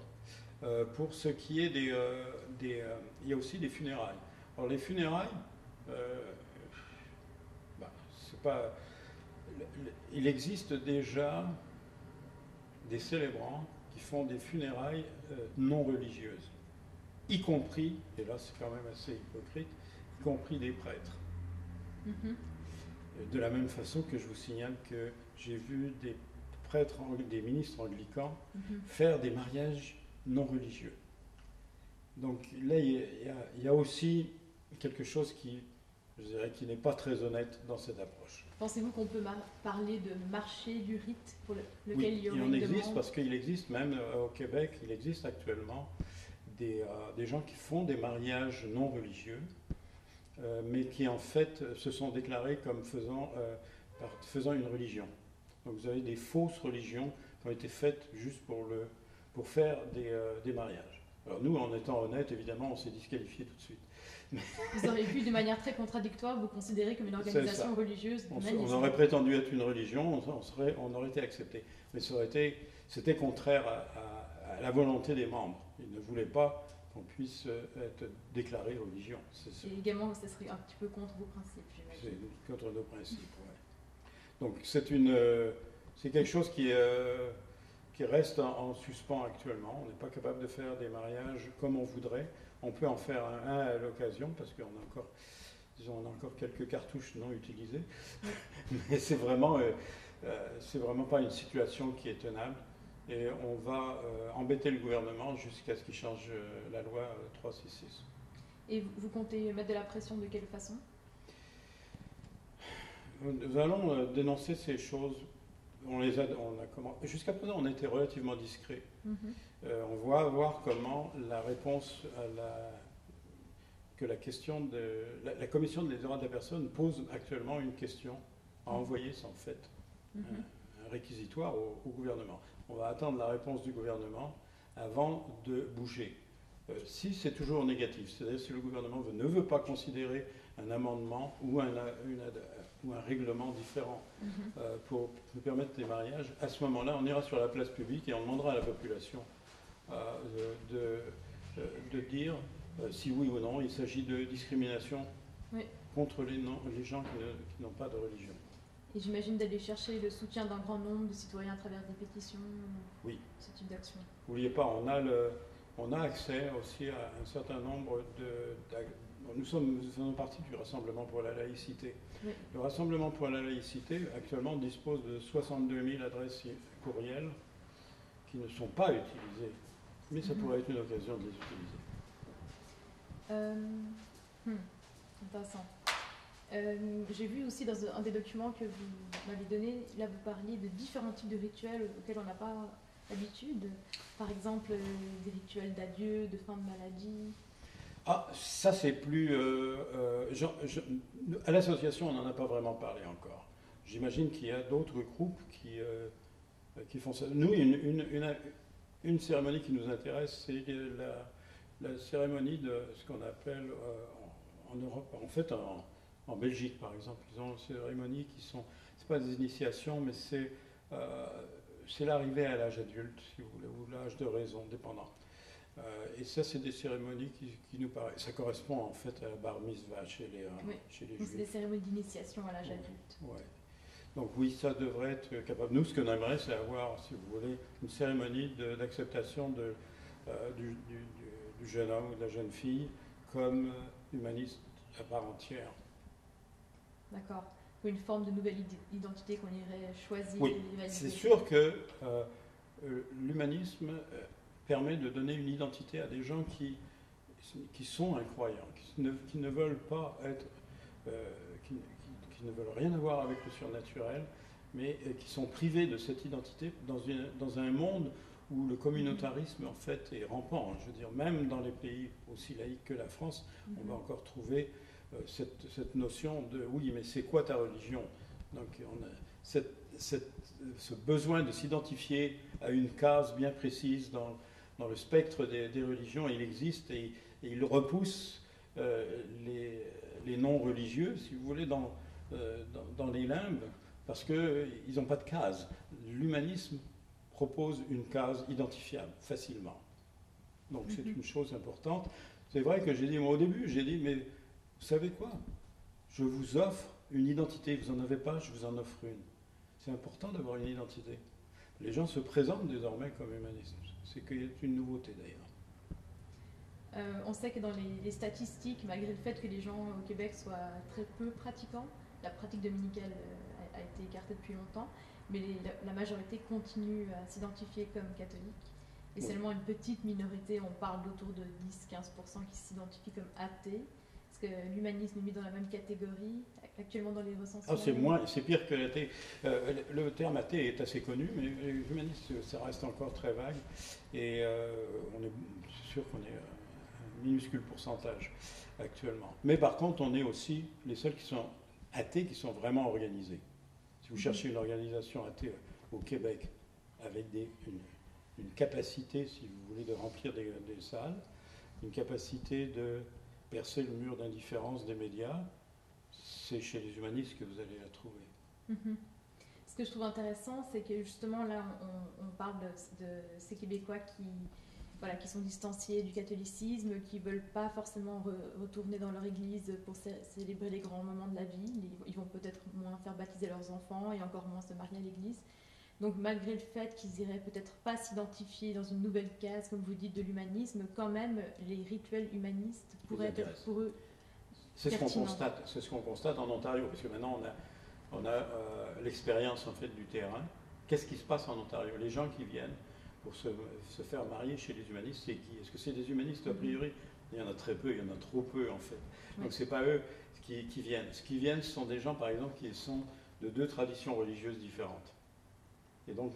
Pour ce qui est il y a aussi des funérailles. Alors les funérailles, euh, bah, c'est pas, il existe déjà des célébrants qui font des funérailles non religieuses, y compris, et là c'est quand même assez hypocrite, y compris des prêtres. Mhm. De la même façon que je vous signale que j'ai vu des prêtres, des ministres anglicans Mhm. faire des mariages non religieux. Donc là, il y a aussi quelque chose qui, je dirais, qui n'est pas très honnête dans cette approche. Pensez-vous qu'on peut parler de marché du rite pour lequel Oui, il y aurait il en une existe demande? parce qu'il existe même au Québec, il existe actuellement des gens qui font des mariages non religieux, mais qui en fait se sont déclarés comme faisant une religion. Donc vous avez des fausses religions qui ont été faites juste pour faire des mariages. Alors nous, en étant honnêtes, évidemment, on s'est disqualifié tout de suite. Vous auriez pu, de manière très contradictoire, vous considérer comme une organisation religieuse On humaniste. aurait prétendu être une religion, on aurait été accepté. Mais c'était contraire à la volonté des membres. Ils ne voulaient pas qu'on puisse être déclaré religion. Et également, ça serait un petit peu contre vos principes, C'est j'imagine. contre nos principes. Ouais. Donc c'est quelque chose qui reste en suspens actuellement. On n'est pas capable de faire des mariages comme on voudrait. On peut en faire un à l'occasion parce qu'on a encore, disons, on a encore quelques cartouches non utilisées. Mais c'est vraiment pas une situation qui est tenable. Et on va embêter le gouvernement jusqu'à ce qu'il change la loi 366. Et vous comptez mettre de la pression de quelle façon? Nous allons dénoncer ces choses. Jusqu'à présent, on était relativement discret. Mhm. On va voir comment la réponse que la question de la commission des droits de la personne pose actuellement une question à envoyer, en fait, Mhm. un réquisitoire au gouvernement. On va attendre la réponse du gouvernement avant de bouger. Si c'est toujours négatif, c'est-à-dire si le gouvernement ne veut pas considérer un amendement ou un règlement différent Mhm. pour nous permettre des mariages, à ce moment-là, on ira sur la place publique et on demandera à la population de dire si oui ou non il s'agit de discrimination Oui. contre les gens qui n'ont pas de religion. Et j'imagine d'aller chercher le soutien d'un grand nombre de citoyens à travers des pétitions, Oui. ce type d'action. N'oubliez pas, on a accès aussi à un certain nombre nous faisons partie du Rassemblement pour la laïcité. Oui. Le Rassemblement pour la laïcité, actuellement, dispose de 62 000 adresses courriels qui ne sont pas utilisées. Mais ça pourrait être une occasion de les utiliser. Intéressant. J'ai vu aussi dans un des documents que vous m'avez donné, là vous parliez de différents types de rituels auxquels on n'a pas l'habitude. Par exemple, des rituels d'adieu, de fin de maladie. Ah, ça c'est plus... à l'association, on n'en a pas vraiment parlé encore. J'imagine qu'il y a d'autres groupes qui font ça. Nous, une cérémonie qui nous intéresse, c'est la cérémonie de ce qu'on appelle en Europe, en fait en Belgique par exemple, ils ont des cérémonies qui sont, c'est pas des initiations, mais c'est l'arrivée à l'âge adulte, si vous voulez, ou l'âge de raison, dépendant. Et ça, c'est des cérémonies qui nous paraissent, ça correspond en fait à la bar mitzvah chez les Donc Juifs. c'est des cérémonies d'initiation à l'âge adulte. Ouais. Donc oui, ça devrait être capable. Nous, ce qu'on aimerait, c'est avoir, si vous voulez, une cérémonie d'acceptation du jeune homme ou de la jeune fille comme humaniste à part entière. D'accord. Une forme de nouvelle identité qu'on irait choisir Oui, et valider. c'est sûr que l'humanisme permet de donner une identité à des gens qui sont incroyants, qui ne veulent pas être, qui ne veulent rien avoir avec le surnaturel, mais qui sont privés de cette identité dans un monde où le communautarisme en fait est rampant. Je veux dire, même dans les pays aussi laïques que la France, on va encore trouver cette notion de oui, mais c'est quoi ta religion? Donc on a ce besoin de s'identifier à une case bien précise dans le spectre des religions, il existe et il repousse les non-religieux, si vous voulez, dans les limbes, parce qu'ils n'ont pas de case. L'humanisme propose une case identifiable facilement. Donc c'est une chose importante. C'est vrai que j'ai dit, moi au début, j'ai dit, mais vous savez quoi? Je vous offre une identité, vous n'en avez pas, je vous en offre une. C'est important d'avoir une identité. Les gens se présentent désormais comme humanistes. C'est qu'il y a une nouveauté d'ailleurs. On sait que dans les statistiques, malgré le fait que les gens au Québec soient très peu pratiquants, la pratique dominicale a été écartée depuis longtemps, mais la majorité continue à s'identifier comme catholique. Et seulement une petite minorité, on parle d'autour de 10-15% qui s'identifient comme athées. Est-ce que l'humanisme est mis dans la même catégorie actuellement dans les recensements? C'est pire que l'athée. Le terme athée est assez connu, mais l'humaniste, ça reste encore très vague. Et c'est sûr qu'on est un minuscule pourcentage actuellement. Mais par contre, on est aussi les seuls qui sont athées, qui sont vraiment organisés. Si vous cherchez une organisation athée au Québec, avec une capacité, si vous voulez, de remplir des salles, une capacité de percer le mur d'indifférence des médias, c'est chez les humanistes que vous allez la trouver. Ce que je trouve intéressant, c'est que justement là, on parle de ces Québécois qui sont distanciés du catholicisme, qui ne veulent pas forcément retourner dans leur église pour célébrer les grands moments de la vie. Ils vont peut-être moins faire baptiser leurs enfants et encore moins se marier à l'église. Donc malgré le fait qu'ils n'iraient peut-être pas s'identifier dans une nouvelle case, comme vous dites, de l'humanisme, quand même, les rituels humanistes pourraient être pour eux pertinents. C'est ce qu'on constate en Ontario, parce que maintenant on a l'expérience en fait du terrain. Qu'est-ce qui se passe en Ontario? Les gens qui viennent pour se faire marier chez les humanistes, c'est qui? Est-ce que c'est des humanistes? A priori, il y en a très peu, il y en a trop peu en fait. Donc c'est pas eux qui viennent. Ce qui viennent, ce sont des gens par exemple qui sont de deux traditions religieuses différentes. Et donc,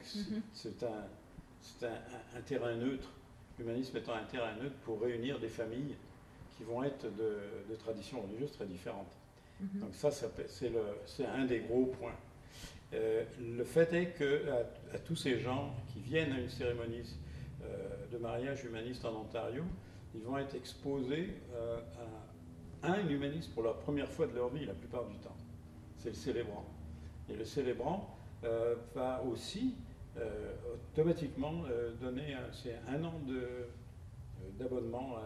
c'est un terrain neutre, l'humanisme étant un terrain neutre pour réunir des familles qui vont être de traditions religieuses très différentes. Donc ça c'est un des gros points. Le fait est qu'à tous ces gens qui viennent à une cérémonie de mariage humaniste en Ontario, ils vont être exposés à un humaniste pour la première fois de leur vie, la plupart du temps. C'est le célébrant. Et le célébrant va aussi automatiquement donner un an d'abonnement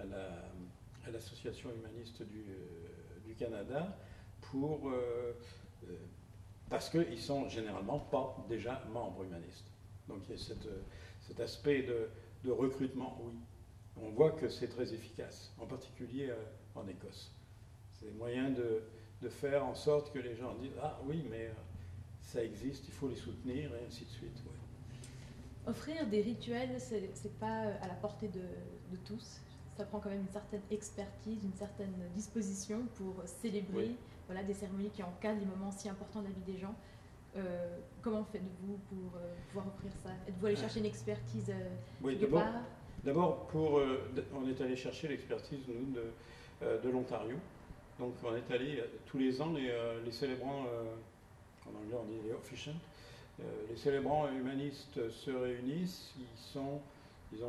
à l'Association humaniste du Canada parce qu'ils ne sont généralement pas déjà membres humanistes. Donc il y a cet aspect de recrutement, oui. On voit que c'est très efficace, en particulier en Écosse. C'est le moyen de faire en sorte que les gens disent « Ah oui, mais ça existe, il faut les soutenir » et ainsi de suite. Ouais. Offrir des rituels, c'est pas à la portée de tous. Ça prend quand même une certaine expertise, une certaine disposition pour célébrer des cérémonies qui encadrent des moments si importants de la vie des gens. Comment faites-vous pour pouvoir offrir ça? Êtes-vous allé chercher une expertise quelque part? D'abord, on est allé chercher l'expertise, nous, de l'Ontario. Donc, on est allé, tous les ans, les célébrants, en anglais on dit les officiants, les célébrants humanistes se réunissent, ils ont,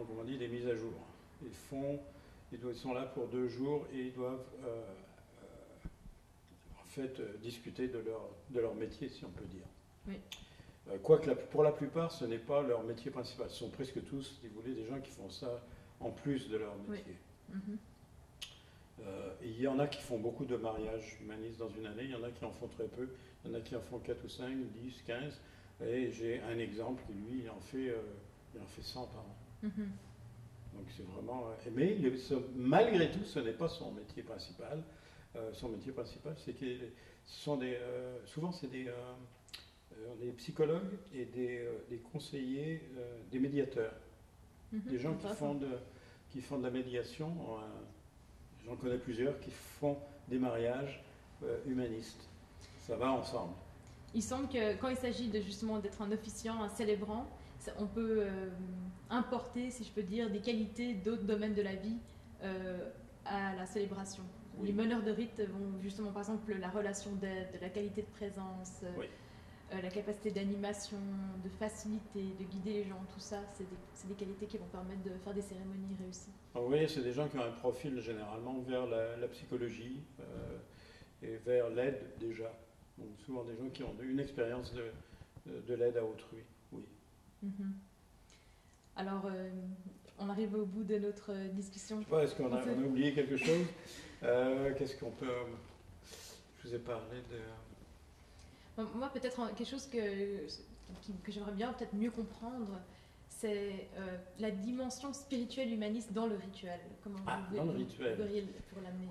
comme on dit, des mises à jour. Ils sont là pour 2 jours et ils doivent, en fait, discuter de leur métier, si on peut dire. Oui. Quoique pour la plupart, ce n'est pas leur métier principal. Ce sont presque tous, si vous voulez, des gens qui font ça en plus de leur métier. Il y en a qui font beaucoup de mariages humanistes dans une année, il y en a qui en font très peu, il y en a qui en font 4 ou 5, 10, 15. Et j'ai un exemple qui, lui, il en fait 100 par an. Donc c'est vraiment... Mais malgré tout, ce n'est pas son métier principal. Son métier principal, c'est que souvent, c'est des psychologues et des conseillers, des médiateurs. Des gens qui font de la médiation. J'en connais plusieurs qui font des mariages humanistes. Ça va ensemble. Il semble que quand il s'agit justement d'être un officiant, un célébrant, on peut importer, si je peux dire, des qualités d'autres domaines de la vie à la célébration. Oui. Les meneurs de rite vont justement, par exemple, la relation d'aide, la qualité de présence, Oui. la capacité d'animation, de facilité, de guider les gens, tout ça, c'est des qualités qui vont permettre de faire des cérémonies réussies. Oui, c'est des gens qui ont un profil généralement vers la psychologie et vers l'aide déjà. Donc souvent des gens qui ont une expérience de l'aide à autrui. Oui. Alors, on arrive au bout de notre discussion. Je sais pas, est-ce qu'on a oublié quelque chose? Qu'est-ce qu'on peut... Je vous ai parlé de... Moi, peut-être quelque chose que j'aimerais bien peut-être mieux comprendre, c'est la dimension spirituelle humaniste dans le rituel. Comment dans le rituel. Vous verriez pour l'amener?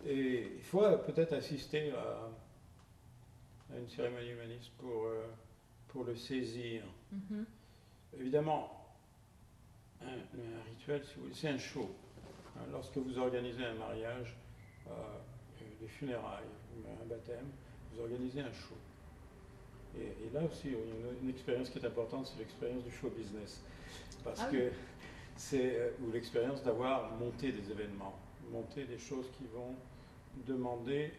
Et il faut peut-être assister à une cérémonie humaniste pour le saisir. Évidemment, un rituel, c'est un show. Lorsque vous organisez un mariage, des funérailles, un baptême, vous organisez un show. Et là aussi, il y a une expérience qui est importante, c'est l'expérience du show business. Parce que c'est l'expérience d'avoir monté des événements, monté des choses qui vont demander.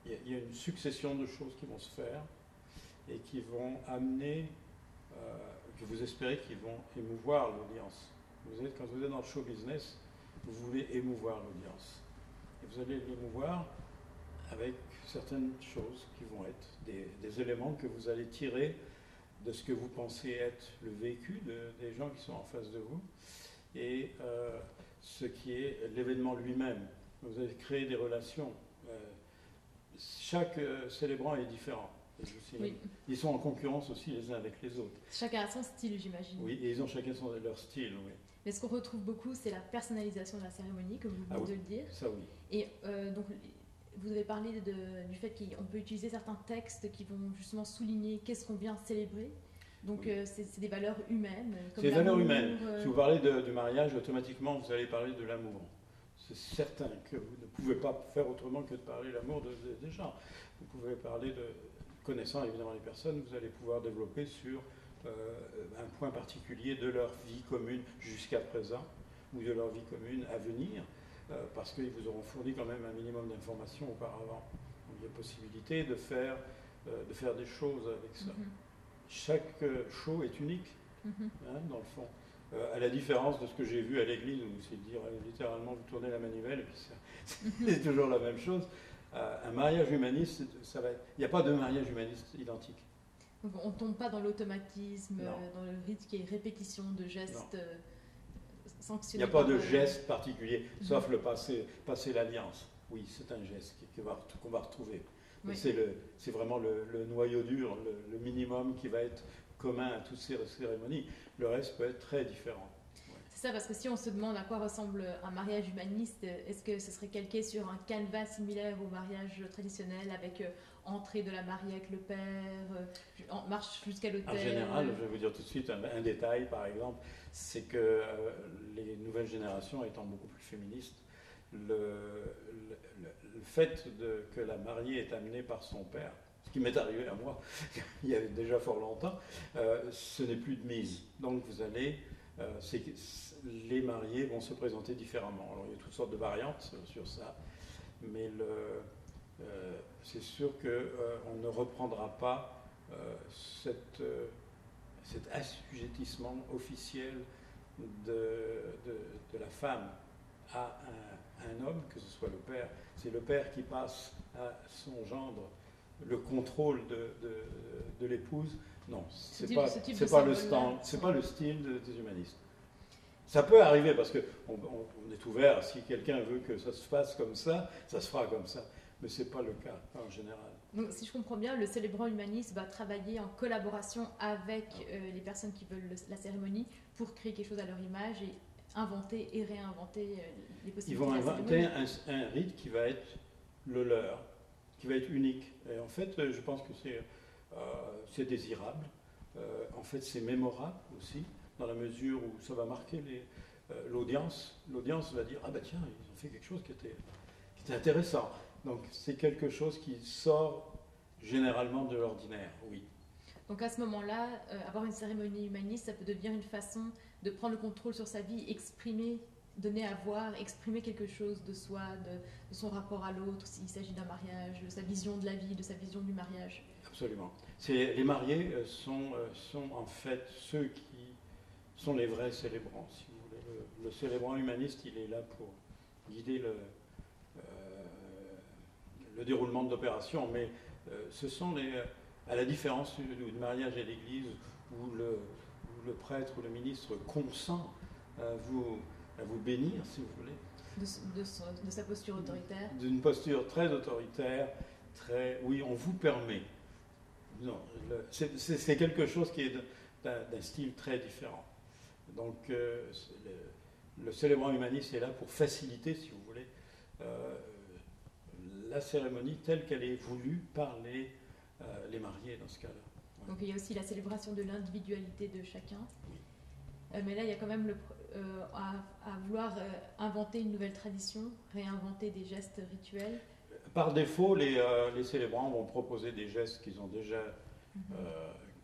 Il y a une succession de choses qui vont se faire et qui vont amener, que vous espérez qu'ils vont émouvoir l'audience. Quand vous êtes dans le show business, vous voulez émouvoir l'audience. Et vous allez l'émouvoir avec certaines choses qui vont être des éléments que vous allez tirer de ce que vous pensez être le vécu des gens qui sont en face de vous et ce qui est l'événement lui-même. Vous allez créer des relations. Chaque célébrant est différent. Oui. Ils sont en concurrence aussi les uns avec les autres. Chacun a son style, j'imagine. Oui, et ils ont chacun leur style, oui. Mais ce qu'on retrouve beaucoup, c'est la personnalisation de la cérémonie, comme vous venez de le dire. Ça, oui. Et donc, vous avez parlé du fait qu'on peut utiliser certains textes qui vont justement souligner qu'est-ce qu'on vient célébrer. Donc, oui. C'est des valeurs humaines. C'est des valeurs humaines. Si vous parlez du mariage, automatiquement, vous allez parler de l'amour. C'est certain que vous ne pouvez pas faire autrement que de parler de l'amour des gens. Vous pouvez parler connaissant évidemment les personnes, vous allez pouvoir développer sur un point particulier de leur vie commune jusqu'à présent, ou de leur vie commune à venir, parce qu'ils vous auront fourni quand même un minimum d'informations auparavant. Donc, il y a possibilité de faire des choses avec ça. Chaque show est unique, dans le fond. À la différence de ce que j'ai vu à l'église, où c'est dire littéralement vous tournez la manivelle et puis c'est toujours la même chose. Un mariage humaniste, il n'y a pas de mariage humaniste identique. Donc on ne tombe pas dans l'automatisme, dans le rythme qui est répétition de gestes sanctionnés. Il n'y a pas de geste particulier, sauf le passer l'alliance. Oui, c'est un geste qu'on va retrouver. Oui. C'est vraiment le noyau dur, le minimum qui va être commun à toutes ces cérémonies. Le reste peut être très différent. C'est ça, parce que si on se demande à quoi ressemble un mariage humaniste, est-ce que ce serait calqué sur un canevas similaire au mariage traditionnel avec entrée de la mariée avec le père, marche jusqu'à l'autel? En général, je vais vous dire tout de suite un détail, par exemple, c'est que les nouvelles générations étant beaucoup plus féministes, le fait que la mariée est amenée par son père, ce qui m'est arrivé à moi il y a déjà fort longtemps, ce n'est plus de mise. Donc vous allez... les mariés vont se présenter différemment. Alors, il y a toutes sortes de variantes sur ça, mais c'est sûr qu'on ne reprendra pas cet assujettissement officiel de la femme à un homme, que ce soit le père. C'est le père qui passe à son gendre le contrôle de l'épouse. Non, c'est pas le style des humanistes. Ça peut arriver parce qu'on est ouvert. Si quelqu'un veut que ça se fasse comme ça se fera comme ça. Mais ce n'est pas le cas en général. Donc, si je comprends bien, le célébrant humaniste va travailler en collaboration avec les personnes qui veulent la cérémonie pour créer quelque chose à leur image et inventer et réinventer les possibilités. Ils vont inventer un rite qui va être le leur, qui va être unique. Et en fait, je pense que c'est désirable. En fait, c'est mémorable aussi, dans la mesure où ça va marquer l'audience. L'audience va dire « Ah ben tiens, ils ont fait quelque chose qui était intéressant ». Donc c'est quelque chose qui sort généralement de l'ordinaire, oui. Donc à ce moment-là, avoir une cérémonie humaniste, ça peut devenir une façon de prendre le contrôle sur sa vie, exprimer donner à voir, exprimer quelque chose de soi, de son rapport à l'autre, s'il s'agit d'un mariage, de sa vision de la vie, de sa vision du mariage. Absolument. Les mariés sont en fait ceux qui sont les vrais célébrants, si vous voulez. Le célébrant humaniste, il est là pour guider le déroulement de l'opération, mais ce sont à la différence du mariage à l'église où le prêtre ou le ministre consent à vous bénir, si vous voulez. De sa posture autoritaire. D'une posture très autoritaire, oui, on vous permet. Non, c'est quelque chose qui est d'un style très différent. Donc, le célébrant humaniste est là pour faciliter, si vous voulez, la cérémonie telle qu'elle est voulue par les mariés dans ce cas-là. Ouais. Donc, il y a aussi la célébration de l'individualité de chacun. Oui. Mais là, il y a quand même à vouloir inventer une nouvelle tradition, réinventer des gestes rituels. Par défaut, les célébrants vont proposer des gestes qu'ils ont déjà,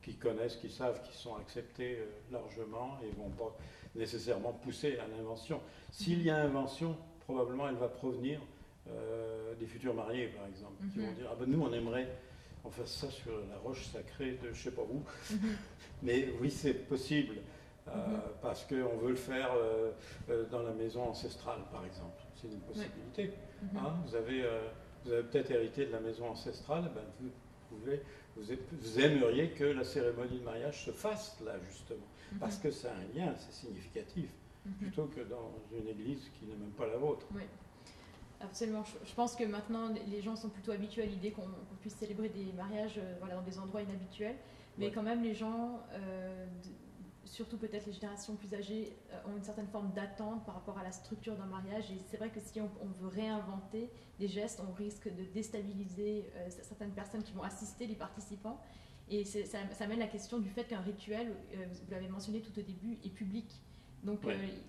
qu'ils connaissent, qu'ils savent, qui sont acceptés largement et ne vont pas nécessairement pousser à l'invention. S'il y a invention, probablement elle va provenir des futurs mariés, par exemple, qui vont dire « Ah ben nous, on aimerait qu'on fasse ça sur la roche sacrée de je ne sais pas où. » Mais oui, c'est possible, parce qu'on veut le faire dans la maison ancestrale, par exemple. C'est une possibilité. Hein, vous avez peut-être hérité de la maison ancestrale, ben vous aimeriez que la cérémonie de mariage se fasse là, justement, parce que c'est un lien, c'est significatif, plutôt que dans une église qui n'est même pas la vôtre. Oui, absolument. Je pense que maintenant, les gens sont plutôt habitués à l'idée qu'on puisse célébrer des mariages dans des endroits inhabituels, mais quand même les gens, surtout peut-être les générations plus âgées, ont une certaine forme d'attente par rapport à la structure d'un mariage. Et c'est vrai que si on veut réinventer des gestes, on risque de déstabiliser certaines personnes qui vont assister, les participants. Et ça amène la question du fait qu'un rituel, vous l'avez mentionné tout au début, est public. Donc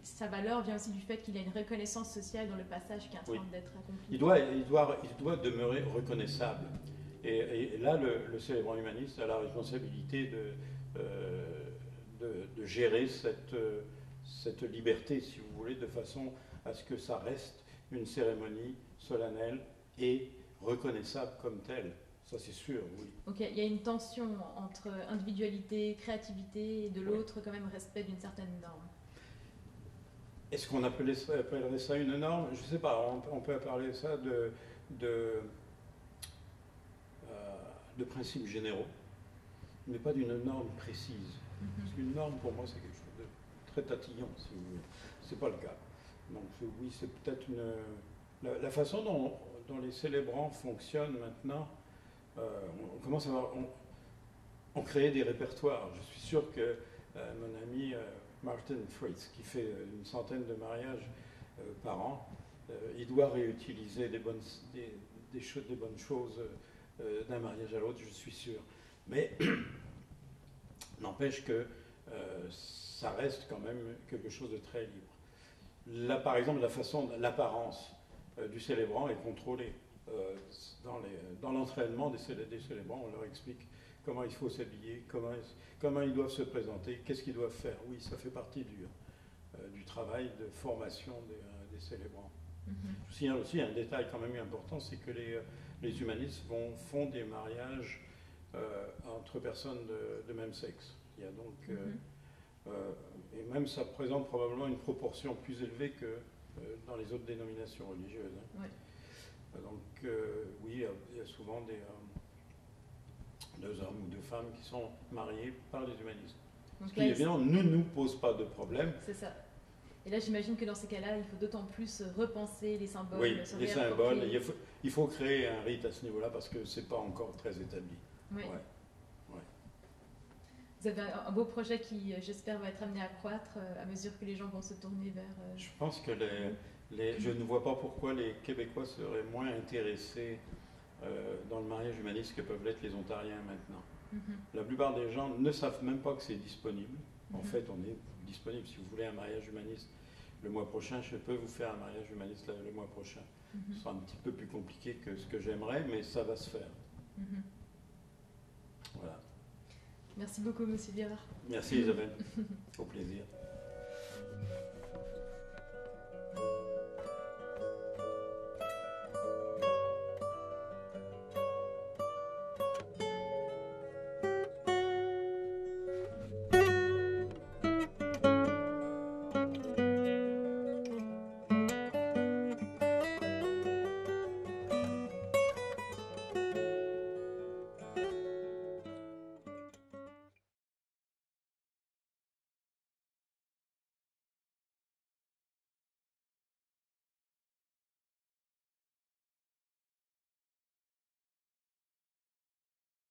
sa valeur vient aussi du fait qu'il y a une reconnaissance sociale dans le passage qui est en train d'être accompli. Il doit demeurer reconnaissable. Et là, le célébrant humaniste a la responsabilité de gérer cette liberté, si vous voulez, de façon à ce que ça reste une cérémonie solennelle et reconnaissable comme telle. Ça, c'est sûr, oui. Donc il y a une tension entre individualité, créativité, et de l'autre, quand même, respect d'une certaine norme. Est-ce qu'on appellerait ça une norme? Je ne sais pas, on peut parler ça de principes généraux, mais pas d'une norme précise. Parce qu'une norme, pour moi, c'est quelque chose de très tatillon, si vous voulez. Ce n'est pas le cas. Donc oui, c'est peut-être la façon dont les célébrants fonctionnent maintenant, on commence à voir, on crée des répertoires. Je suis sûr que mon ami Martin Fritz, qui fait une centaine de mariages par an, il doit réutiliser des bonnes choses d'un mariage à l'autre, je suis sûr. Mais n'empêche que ça reste quand même quelque chose de très libre. Là, par exemple, l'apparence du célébrant est contrôlée. Dans l'entraînement des célébrants, on leur explique comment il faut s'habiller, comment ils doivent se présenter, qu'est-ce qu'ils doivent faire. Oui, ça fait partie du travail de formation des célébrants. Il y a aussi un détail quand même important, c'est que les humanistes font des mariages entre personnes de même sexe. Il y a donc, et même ça présente probablement une proportion plus élevée que dans les autres dénominations religieuses. Hein. Ouais. Donc oui, il y a souvent deux hommes ou deux femmes qui sont mariés par les humanistes. Donc ce qui, évidemment, ne nous pose pas de problème. C'est ça. Et là, j'imagine que dans ces cas-là, il faut d'autant plus repenser les symboles. Oui, les symboles. Il faut créer un rite à ce niveau-là parce que ce n'est pas encore très établi. Oui. Ouais. Vous avez un beau projet qui, j'espère, va être amené à croître à mesure que les gens vont se tourner vers... Je pense que je ne vois pas pourquoi les Québécois seraient moins intéressés dans le mariage humaniste que peuvent l'être les Ontariens maintenant. La plupart des gens ne savent même pas que c'est disponible. En fait, on est disponible. Si vous voulez un mariage humaniste le mois prochain, je peux vous faire un mariage humaniste le mois prochain. Ce sera un petit peu plus compliqué que ce que j'aimerais, mais ça va se faire. Voilà. Merci beaucoup, Monsieur Bérard. Merci Isabelle. Au plaisir.